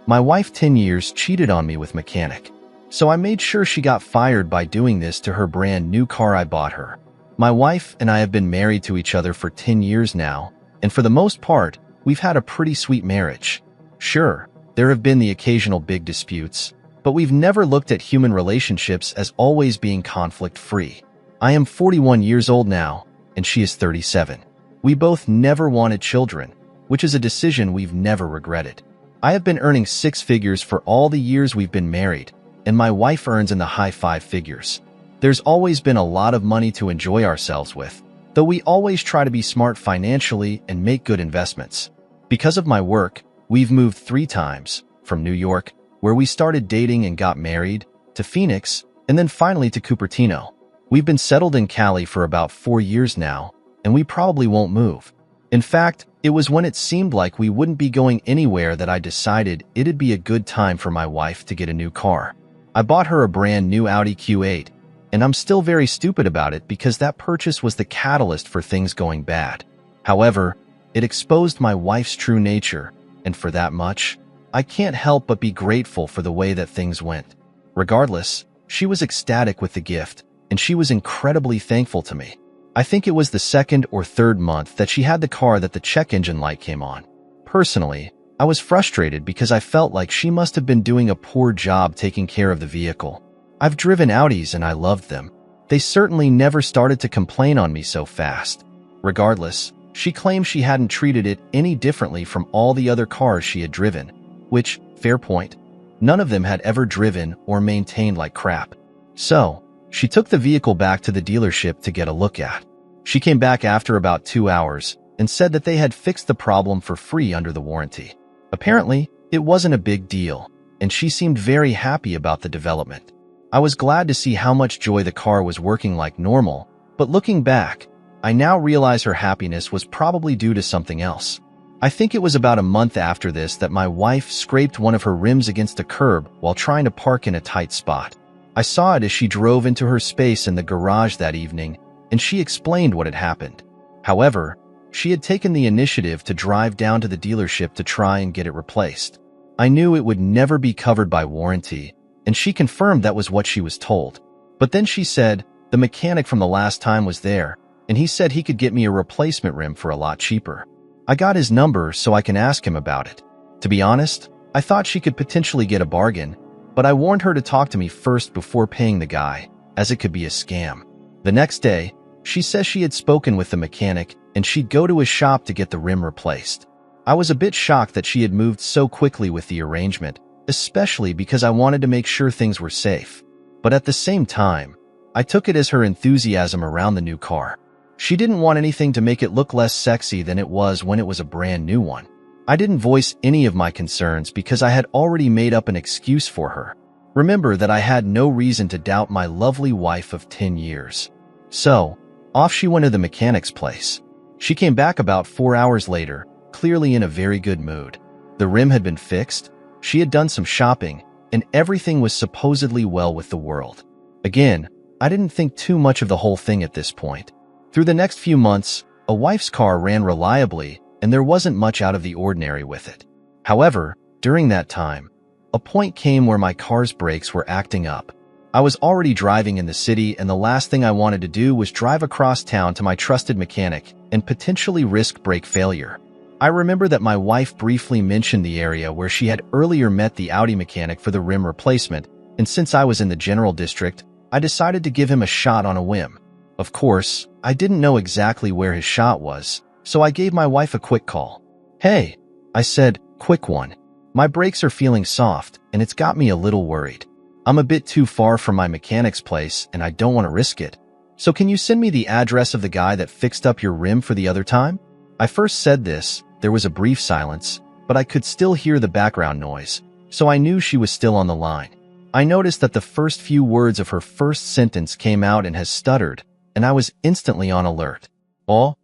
My wife 10 years cheated on me with mechanic. So I made sure she got fired by doing this to her brand new car I bought her. My wife and I have been married to each other for 10 years now, and for the most part, we've had a pretty sweet marriage. Sure, there have been the occasional big disputes, but we've never looked at human relationships as always being conflict-free. I am 41 years old now, and she is 37. We both never wanted children, which is a decision we've never regretted. I have been earning six figures for all the years we've been married, and my wife earns in the high five figures. There's always been a lot of money to enjoy ourselves with, though we always try to be smart financially and make good investments. Because of my work, we've moved 3 times, from New York, where we started dating and got married, to Phoenix, and then finally to Cupertino. We've been settled in Cali for about 4 years now, and we probably won't move. In fact, it was when it seemed like we wouldn't be going anywhere that I decided it'd be a good time for my wife to get a new car. I bought her a brand new Audi Q8, and I'm still very stupid about it because that purchase was the catalyst for things going bad. However, it exposed my wife's true nature, and for that much, I can't help but be grateful for the way that things went. Regardless, she was ecstatic with the gift, and she was incredibly thankful to me. I think it was the 2nd or 3rd month that she had the car that the check engine light came on. Personally, I was frustrated because I felt like she must have been doing a poor job taking care of the vehicle. I've driven Audis and I loved them. They certainly never started to complain on me so fast. Regardless, she claimed she hadn't treated it any differently from all the other cars she had driven, which, fair point, none of them had ever driven or maintained like crap. So, she took the vehicle back to the dealership to get a look at. She came back after about 2 hours and said that they had fixed the problem for free under the warranty. Apparently, it wasn't a big deal, and she seemed very happy about the development. I was glad to see how much joy the car was working like normal, but looking back, I now realize her happiness was probably due to something else. I think it was about a month after this that my wife scraped one of her rims against a curb while trying to park in a tight spot. I saw it as she drove into her space in the garage that evening, and she explained what had happened. However, she had taken the initiative to drive down to the dealership to try and get it replaced. I knew it would never be covered by warranty, and she confirmed that was what she was told. But then she said the mechanic from the last time was there, and he said he could get me a replacement rim for a lot cheaper. I got his number so I can ask him about it. To be honest, I thought she could potentially get a bargain, but I warned her to talk to me first before paying the guy, as it could be a scam. The next day, she says she had spoken with the mechanic and she'd go to his shop to get the rim replaced. I was a bit shocked that she had moved so quickly with the arrangement, especially because I wanted to make sure things were safe. But at the same time, I took it as her enthusiasm around the new car. She didn't want anything to make it look less sexy than it was when it was a brand new one. I didn't voice any of my concerns because I had already made up an excuse for her. Remember that I had no reason to doubt my lovely wife of 10 years. So, off she went to the mechanic's place. She came back about 4 hours later, clearly in a very good mood. The rim had been fixed, she had done some shopping, and everything was supposedly well with the world. Again, I didn't think too much of the whole thing at this point. Through the next few months, a wife's car ran reliably, and there wasn't much out of the ordinary with it. However, during that time, a point came where my car's brakes were acting up. I was already driving in the city, and the last thing I wanted to do was drive across town to my trusted mechanic and potentially risk brake failure. I remember that my wife briefly mentioned the area where she had earlier met the Audi mechanic for the rim replacement, and since I was in the general district, I decided to give him a shot on a whim. Of course, I didn't know exactly where his shot was, so I gave my wife a quick call. "Hey," I said, "quick one. My brakes are feeling soft, and it's got me a little worried. I'm a bit too far from my mechanic's place, and I don't want to risk it. So can you send me the address of the guy that fixed up your rim for the other time?" I first said this, there was a brief silence, but I could still hear the background noise, so I knew she was still on the line. I noticed that the first few words of her first sentence came out and has stuttered, and I was instantly on alert. "Oh,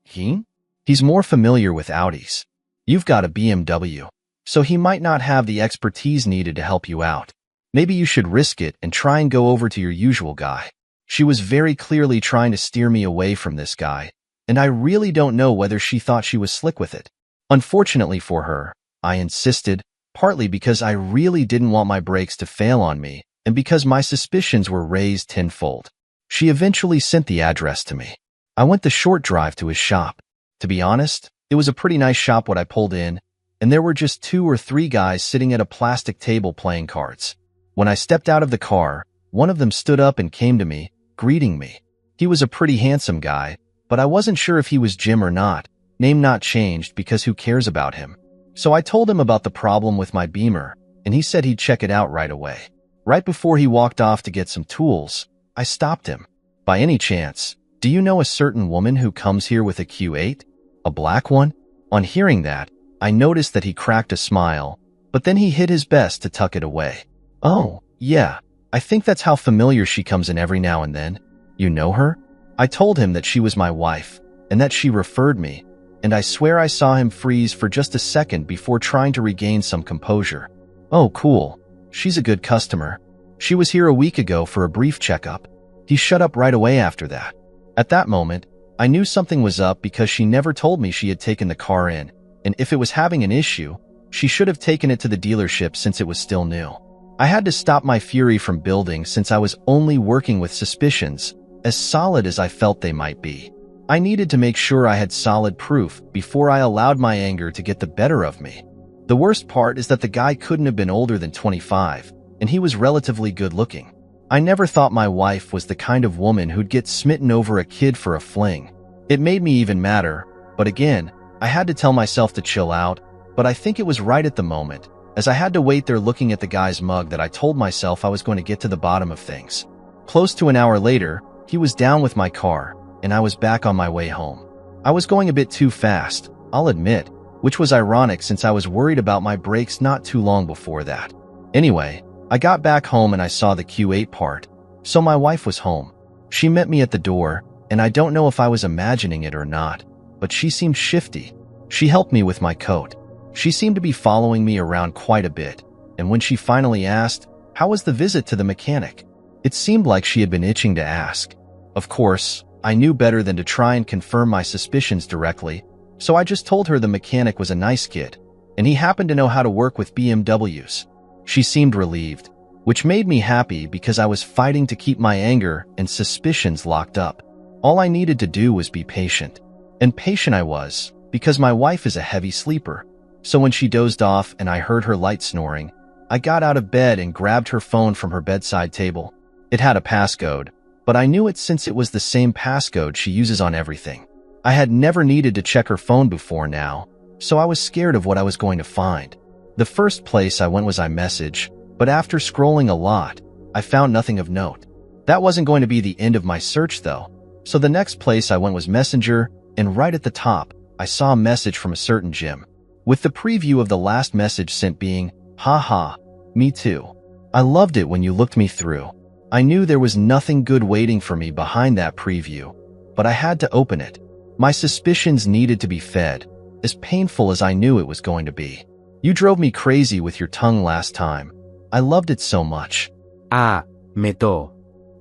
he?" He's more familiar with Audis. You've got a BMW, so he might not have the expertise needed to help you out. Maybe you should risk it and try and go over to your usual guy. She was very clearly trying to steer me away from this guy, and I really don't know whether she thought she was slick with it. Unfortunately for her, I insisted, partly because I really didn't want my brakes to fail on me, and because my suspicions were raised tenfold. She eventually sent the address to me. I went the short drive to his shop. To be honest, it was a pretty nice shop when I pulled in, and there were just 2 or 3 guys sitting at a plastic table playing cards. When I stepped out of the car, one of them stood up and came to me, greeting me. He was a pretty handsome guy, but I wasn't sure if he was Jim or not. Name not changed because who cares about him? So I told him about the problem with my Beamer, and he said he'd check it out right away. Right before he walked off to get some tools, I stopped him. By any chance, do you know a certain woman who comes here with a Q8? A black one? On hearing that, I noticed that he cracked a smile, but then he did his best to tuck it away. Oh, yeah, I think that's how familiar she comes in every now and then. You know her? I told him that she was my wife, and that she referred me, and I swear I saw him freeze for just a second before trying to regain some composure. Oh, cool. She's a good customer. She was here a week ago for a brief checkup. He shut up right away after that. At that moment, I knew something was up because she never told me she had taken the car in, and if it was having an issue, she should have taken it to the dealership since it was still new. I had to stop my fury from building since I was only working with suspicions, as solid as I felt they might be. I needed to make sure I had solid proof before I allowed my anger to get the better of me. The worst part is that the guy couldn't have been older than 25, and he was relatively good-looking. I never thought my wife was the kind of woman who'd get smitten over a kid for a fling. It made me even madder, but again, I had to tell myself to chill out, but I think it was right at the moment, as I had to wait there looking at the guy's mug that I told myself I was going to get to the bottom of things. Close to an hour later, he was down with my car, and I was back on my way home. I was going a bit too fast, I'll admit, which was ironic since I was worried about my brakes not too long before that. Anyway, I got back home and I saw the Q8 part, so my wife was home. She met me at the door, and I don't know if I was imagining it or not, but she seemed shifty. She helped me with my coat. She seemed to be following me around quite a bit, and when she finally asked, "How was the visit to the mechanic?" it seemed like she had been itching to ask. Of course, I knew better than to try and confirm my suspicions directly, so I just told her the mechanic was a nice kid, and he happened to know how to work with BMWs. She seemed relieved, which made me happy because I was fighting to keep my anger and suspicions locked up. All I needed to do was be patient. And patient I was, because my wife is a heavy sleeper. So when she dozed off and I heard her light snoring, I got out of bed and grabbed her phone from her bedside table. It had a passcode, but I knew it since it was the same passcode she uses on everything. I had never needed to check her phone before now, so I was scared of what I was going to find. The first place I went was iMessage, but after scrolling a lot, I found nothing of note. That wasn't going to be the end of my search though, so the next place I went was Messenger, and right at the top, I saw a message from a certain Jim, with the preview of the last message sent being, "Haha, me too. I loved it when you looked me through." I knew there was nothing good waiting for me behind that preview, but I had to open it. My suspicions needed to be fed, as painful as I knew it was going to be. You drove me crazy with your tongue last time. I loved it so much. Meto.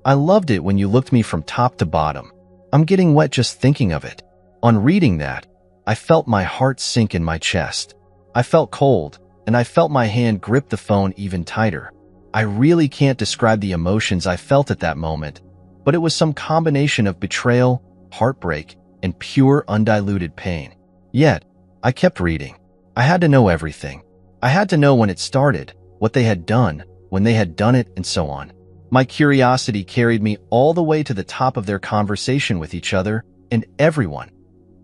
I loved it when you looked me from top to bottom. I'm getting wet just thinking of it. On reading that, I felt my heart sink in my chest. I felt cold, and I felt my hand grip the phone even tighter. I really can't describe the emotions I felt at that moment, but it was some combination of betrayal, heartbreak, and pure undiluted pain. Yet, I kept reading. I had to know everything. I had to know when it started, what they had done, when they had done it, and so on. My curiosity carried me all the way to the top of their conversation with each other and everyone.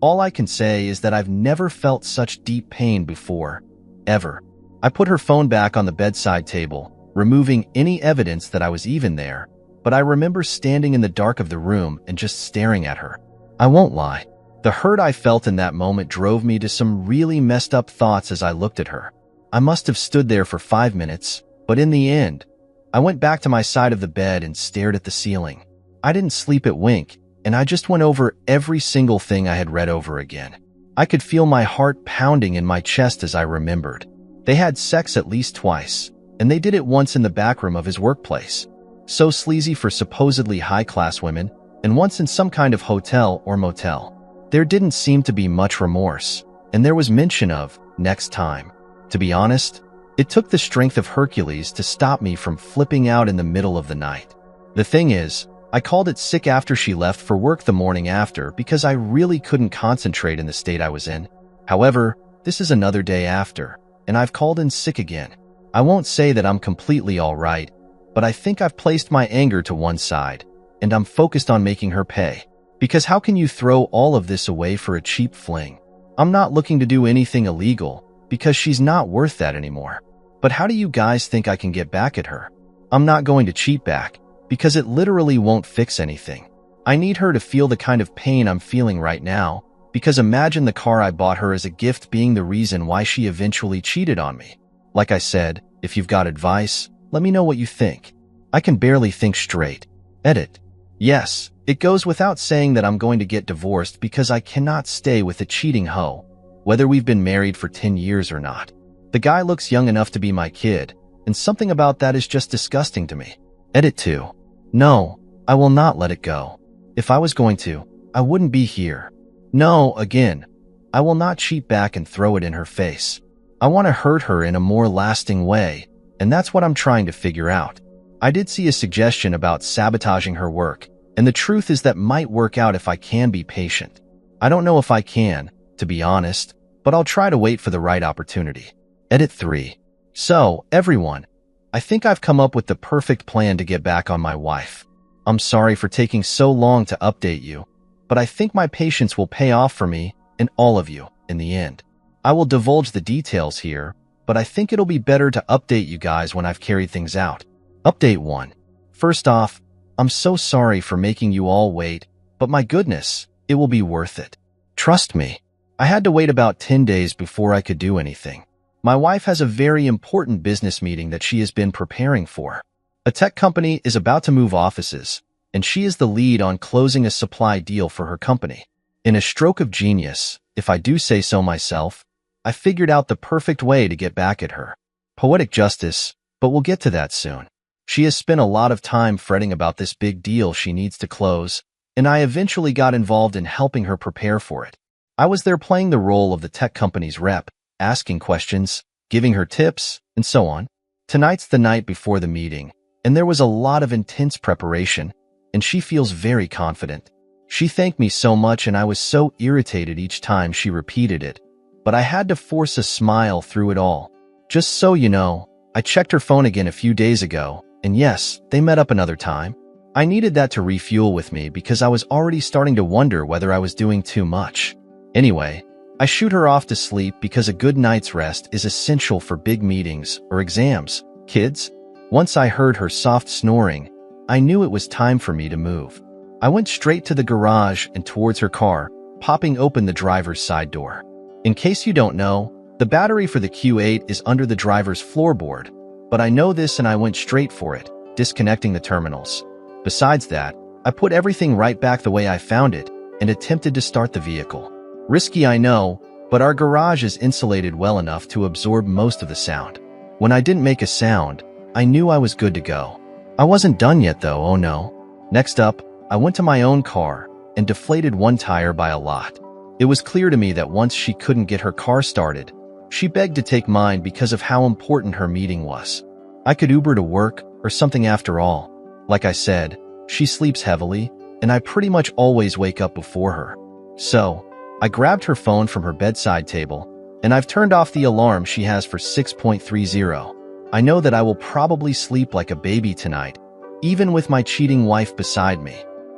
All I can say is that I've never felt such deep pain before, ever. I put her phone back on the bedside table, removing any evidence that I was even there, but I remember standing in the dark of the room and just staring at her. I won't lie. The hurt I felt in that moment drove me to some really messed up thoughts as I looked at her. I must have stood there for 5 minutes, but in the end, I went back to my side of the bed and stared at the ceiling. I didn't sleep at wink, and I just went over every single thing I had read over again. I could feel my heart pounding in my chest as I remembered. They had sex at least twice, and they did it once in the back room of his workplace. So sleazy for supposedly high-class women, and once in some kind of hotel or motel. There didn't seem to be much remorse, and there was mention of next time. To be honest, it took the strength of Hercules to stop me from flipping out in the middle of the night. The thing is, I called it sick after she left for work the morning after because I really couldn't concentrate in the state I was in. However, this is another day after, and I've called in sick again. I won't say that I'm completely all right, but I think I've placed my anger to one side, and I'm focused on making her pay. Because how can you throw all of this away for a cheap fling? I'm not looking to do anything illegal, because she's not worth that anymore. But how do you guys think I can get back at her? I'm not going to cheat back, because it literally won't fix anything. I need her to feel the kind of pain I'm feeling right now, because imagine the car I bought her as a gift being the reason why she eventually cheated on me. Like I said, if you've got advice, let me know what you think. I can barely think straight. Edit. Yes, it goes without saying that I'm going to get divorced because I cannot stay with a cheating hoe, whether we've been married for 10 years or not. The guy looks young enough to be my kid, and something about that is just disgusting to me. Edit 2. No, I will not let it go. If I was going to, I wouldn't be here. No, again, I will not cheat back and throw it in her face. I want to hurt her in a more lasting way, and that's what I'm trying to figure out. I did see a suggestion about sabotaging her work, and the truth is that might work out if I can be patient. I don't know if I can, to be honest, but I'll try to wait for the right opportunity. Edit 3. So, everyone, I think I've come up with the perfect plan to get back on my wife. I'm sorry for taking so long to update you, but I think my patience will pay off for me and all of you in the end. I will divulge the details here, but I think it'll be better to update you guys when I've carried things out. Update 1. First off, I'm so sorry for making you all wait, but my goodness, it will be worth it. Trust me. I had to wait about 10 days before I could do anything. My wife has a very important business meeting that she has been preparing for. A tech company is about to move offices, and she is the lead on closing a supply deal for her company. In a stroke of genius, if I do say so myself, I figured out the perfect way to get back at her. Poetic justice, but we'll get to that soon. She has spent a lot of time fretting about this big deal she needs to close, and I eventually got involved in helping her prepare for it. I was there playing the role of the tech company's rep, asking questions, giving her tips, and so on. Tonight's the night before the meeting, and there was a lot of intense preparation, and she feels very confident. She thanked me so much and I was so irritated each time she repeated it, but I had to force a smile through it all. Just so you know, I checked her phone again a few days ago, and yes, they met up another time. I needed that to refuel with me because I was already starting to wonder whether I was doing too much. Anyway, I shoot her off to sleep because a good night's rest is essential for big meetings or exams, kids. Once I heard her soft snoring, I knew it was time for me to move. I went straight to the garage and towards her car, popping open the driver's side door. In case you don't know, the battery for the Q8 is under the driver's floorboard, but I know this and I went straight for it, disconnecting the terminals. Besides that, I put everything right back the way I found it and attempted to start the vehicle. Risky, I know, but our garage is insulated well enough to absorb most of the sound. When I didn't make a sound, I knew I was good to go. I wasn't done yet though, oh no. Next up, I went to my own car and deflated one tire by a lot. It was clear to me that once she couldn't get her car started, she begged to take mine because of how important her meeting was. I could Uber to work or something after all. Like I said, she sleeps heavily, and I pretty much always wake up before her. So, I grabbed her phone from her bedside table, and I've turned off the alarm she has for 6.30. I know that I will probably sleep like a baby tonight, even with my cheating wife beside me.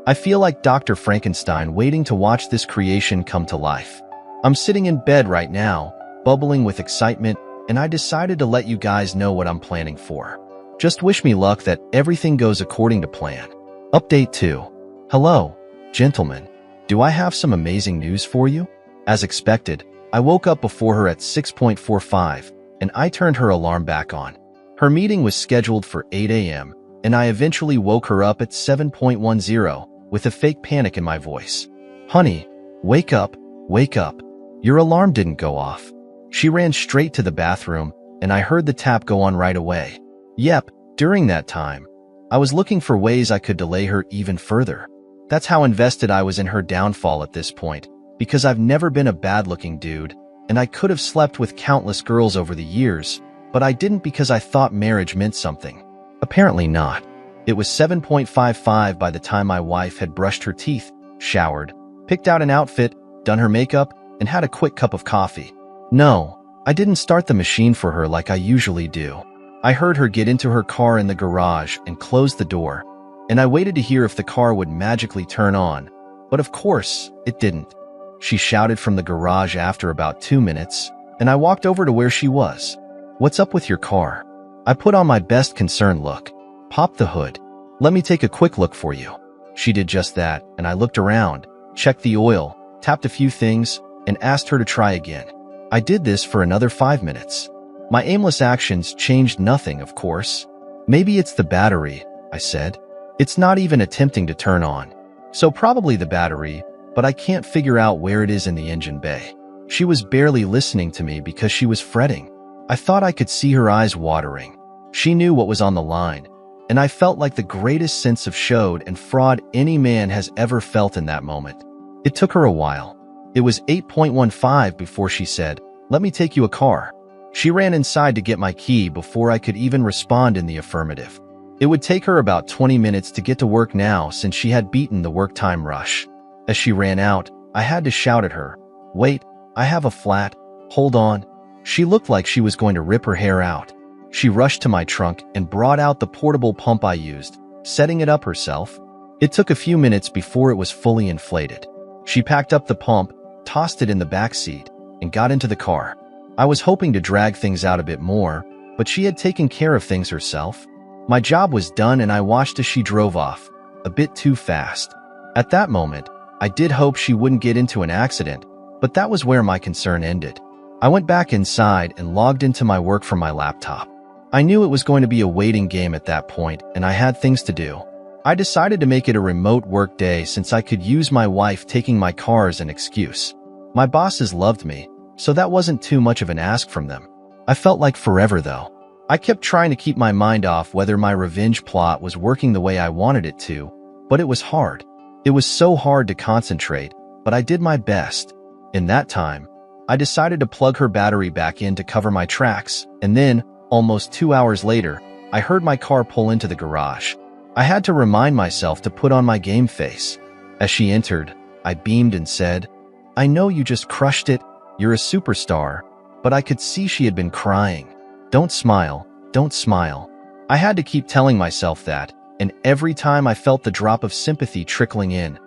I feel like Dr. Frankenstein waiting to watch this creation come to life. I'm sitting in bed right now, bubbling with excitement, and I decided to let you guys know what I'm planning for. Just wish me luck that everything goes according to plan. Update 2. Hello, gentlemen. Do I have some amazing news for you? As expected, I woke up before her at 6:45, and I turned her alarm back on. Her meeting was scheduled for 8 a.m., and I eventually woke her up at 7:10 with a fake panic in my voice. Honey, wake up, wake up. Your alarm didn't go off. She ran straight to the bathroom, and I heard the tap go on right away. Yep, during that time, I was looking for ways I could delay her even further. That's how invested I was in her downfall at this point, because I've never been a bad-looking dude, and I could have slept with countless girls over the years, but I didn't because I thought marriage meant something. Apparently not. It was 7.55 by the time my wife had brushed her teeth, showered, picked out an outfit, done her makeup, and had a quick cup of coffee. No, I didn't start the machine for her like I usually do. I heard her get into her car in the garage and close the door, and I waited to hear if the car would magically turn on, but of course, it didn't. She shouted from the garage after about 2 minutes, and I walked over to where she was. "What's up with your car?" I put on my best concerned look. "Pop the hood. Let me take a quick look for you." She did just that, and I looked around, checked the oil, tapped a few things, and asked her to try again. I did this for another 5 minutes. My aimless actions changed nothing, of course. "Maybe it's the battery," I said. "It's not even attempting to turn on. So probably the battery, but I can't figure out where it is in the engine bay." She was barely listening to me because she was fretting. I thought I could see her eyes watering. She knew what was on the line, and I felt like the greatest sense of showed and fraud any man has ever felt in that moment. It took her a while. It was 8.15 before she said, "Let me take you a car." She ran inside to get my key before I could even respond in the affirmative. It would take her about 20 minutes to get to work now since she had beaten the work time rush. As she ran out, I had to shout at her, "Wait, I have a flat. Hold on." She looked like she was going to rip her hair out. She rushed to my trunk and brought out the portable pump I used, setting it up herself. It took a few minutes before it was fully inflated. She packed up the pump, tossed it in the back seat, and got into the car. I was hoping to drag things out a bit more, but she had taken care of things herself. My job was done and I watched as she drove off, a bit too fast. At that moment, I did hope she wouldn't get into an accident, but that was where my concern ended. I went back inside and logged into my work from my laptop. I knew it was going to be a waiting game at that point, and I had things to do. I decided to make it a remote work day since I could use my wife taking my car as an excuse. My bosses loved me, so that wasn't too much of an ask from them. I felt like forever, though. I kept trying to keep my mind off whether my revenge plot was working the way I wanted it to, but it was hard. It was so hard to concentrate, but I did my best. In that time, I decided to plug her battery back in to cover my tracks, and then, almost 2 hours later, I heard my car pull into the garage. I had to remind myself to put on my game face. As she entered, I beamed and said, "I know you just crushed it. You're a superstar." But I could see she had been crying. "Don't smile, don't smile." I had to keep telling myself that, and every time I felt the drop of sympathy trickling in,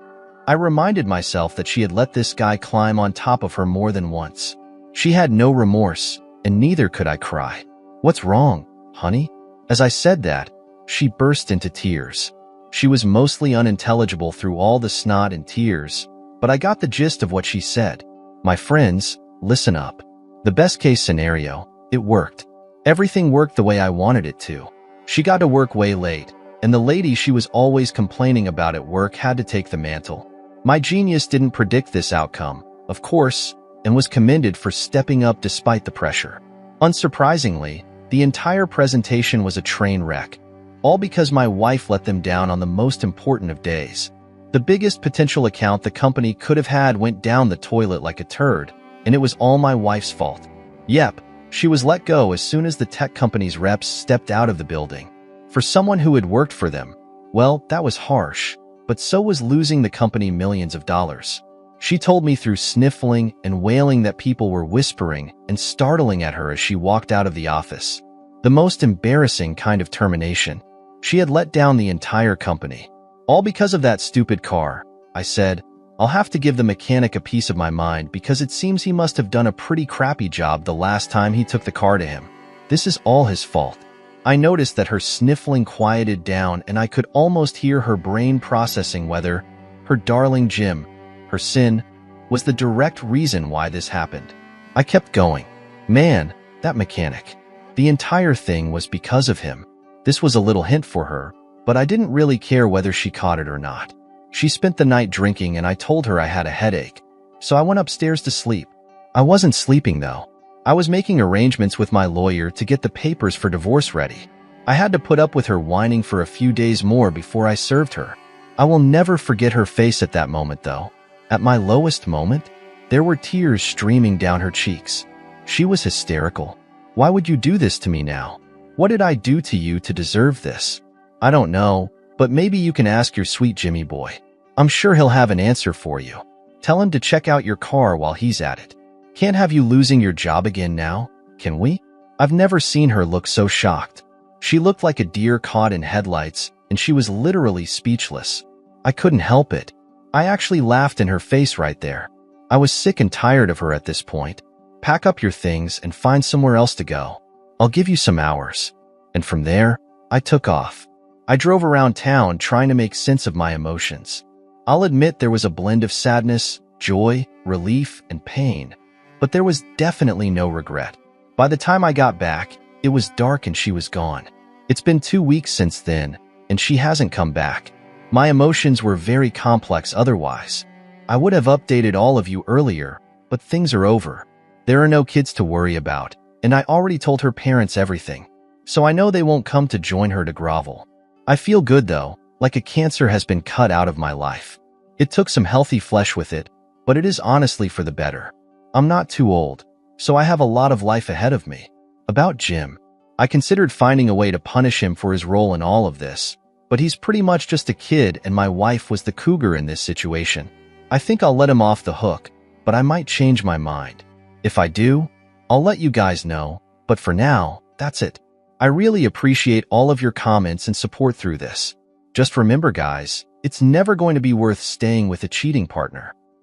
I reminded myself that she had let this guy climb on top of her more than once. She had no remorse, and neither could I cry. "What's wrong, honey?" As I said that, she burst into tears. She was mostly unintelligible through all the snot and tears, but I got the gist of what she said. "My friends, listen up. The best case scenario, it worked. Everything worked the way I wanted it to. She got to work way late, and the lady she was always complaining about at work had to take the mantle. My genius didn't predict this outcome, of course, and was commended for stepping up despite the pressure. Unsurprisingly, the entire presentation was a train wreck, all because my wife let them down on the most important of days. The biggest potential account the company could have had went down the toilet like a turd, and it was all my wife's fault. Yep, she was let go as soon as the tech company's reps stepped out of the building. For someone who had worked for them, well, that was harsh, but so was losing the company millions of dollars. She told me through sniffling and wailing that people were whispering and startling at her as she walked out of the office. The most embarrassing kind of termination. She had let down the entire company. All because of that stupid car. I said, "I'll have to give the mechanic a piece of my mind because it seems he must have done a pretty crappy job the last time he took the car to him. This is all his fault." I noticed that her sniffling quieted down and I could almost hear her brain processing whether her darling Jim, her sin, was the direct reason why this happened. I kept going. Man, that mechanic. The entire thing was because of him. This was a little hint for her, but I didn't really care whether she caught it or not. She spent the night drinking and I told her I had a headache, so I went upstairs to sleep. I wasn't sleeping though. I was making arrangements with my lawyer to get the papers for divorce ready. I had to put up with her whining for a few days more before I served her. I will never forget her face at that moment though. At my lowest moment, There were tears streaming down her cheeks. She was hysterical. Why would you do this to me now? What did I do to you to deserve this? I don't know, but maybe you can ask your sweet Jimmy boy. I'm sure he'll have an answer for you. Tell him to check out your car while he's at it. Can't have you losing your job again now, can we? I've never seen her look so shocked. She looked like a deer caught in headlights, and she was literally speechless. I couldn't help it. I actually laughed in her face right there. I was sick and tired of her at this point. Pack up your things and find somewhere else to go. I'll give you some hours. And from there, I took off. I drove around town trying to make sense of my emotions. I'll admit there was a blend of sadness, joy, relief, and pain. But there was definitely no regret. By the time I got back, it was dark and she was gone. It's been 2 weeks since then, and she hasn't come back. My emotions were very complex otherwise. I would have updated all of you earlier, but things are over. There are no kids to worry about, and I already told her parents everything. So I know they won't come to join her to grovel. I feel good though, like a cancer has been cut out of my life. It took some healthy flesh with it, but it is honestly for the better. I'm not too old, so I have a lot of life ahead of me. About Jim, I considered finding a way to punish him for his role in all of this, but he's pretty much just a kid and my wife was the cougar in this situation. I think I'll let him off the hook, but I might change my mind. If I do, I'll let you guys know, but for now, that's it. I really appreciate all of your comments and support through this. Just remember guys, it's never going to be worth staying with a cheating partner.